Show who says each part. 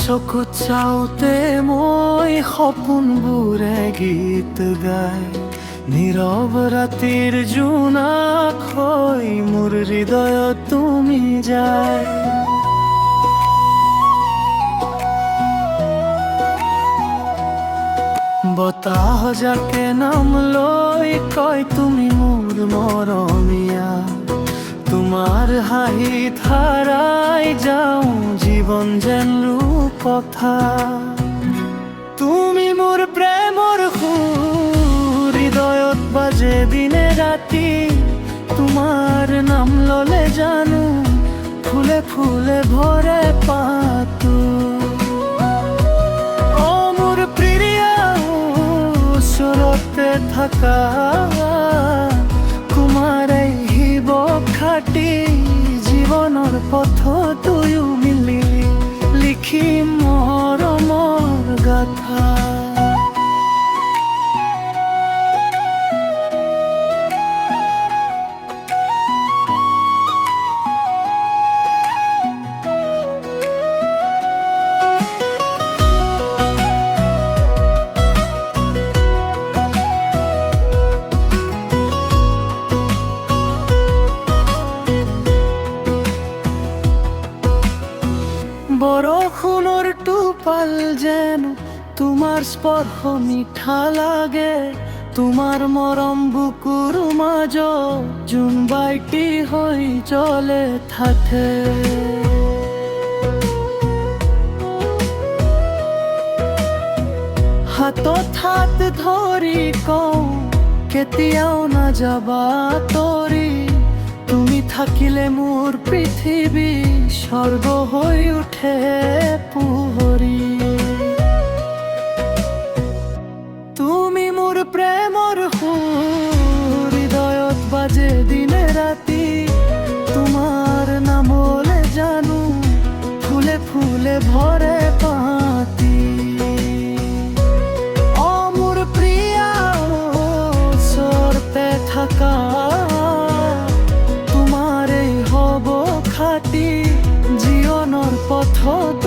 Speaker 1: চকু চাওঁতে মই সপোনবোৰে গীত গায়, নীৰৱ ৰাতিৰ জোনাক হৈ মোৰ হৃদয়ত তুমি যায়। বতাহ যাকে নাম লৈ কয় তুমি মোৰ মৰমীয়া, তোমাৰ হাঁহিত হাৰাই যাওঁ জীৱন যেন ৰূপকথা। তুমি মোৰ প্ৰেমৰ সুৰ, হৃদয়ত বাজে দিনে ৰাতি, তোমাৰ নাম ললে জানো ফুলে ফুলে ভৰে পাতো। ওচৰতে থাকা তোমাৰ আহিব খাটি, জীৱনৰ পথ দুয়ো মিলি লিখিম মৰমৰ গাথা। বৰষুণৰ টোপাল যেন তোমাৰ স্পৰ্শ মিঠা লাগে, তোমাৰ মৰম বুকুৰ মাজত জোনবাইটি হৈ জ্বলে থাকে। হাতত হাত ধৰি কওঁ কেতিয়াও নাযাবা তৰি, তুমি থাকিলে মোৰ পৃথিৱী স্বৰ্গ হৈ উঠে পোহৰি। তুমি মোৰ প্ৰেমৰ সুৰ, হৃদয়ত বাজে দিনে ৰাতি, তোমাৰ নামলে জানো ফুলে ফুলে ভৰে পাতি। অ মোৰ প্ৰিয়া ওচৰতে থাকা, জীৱনৰ পথত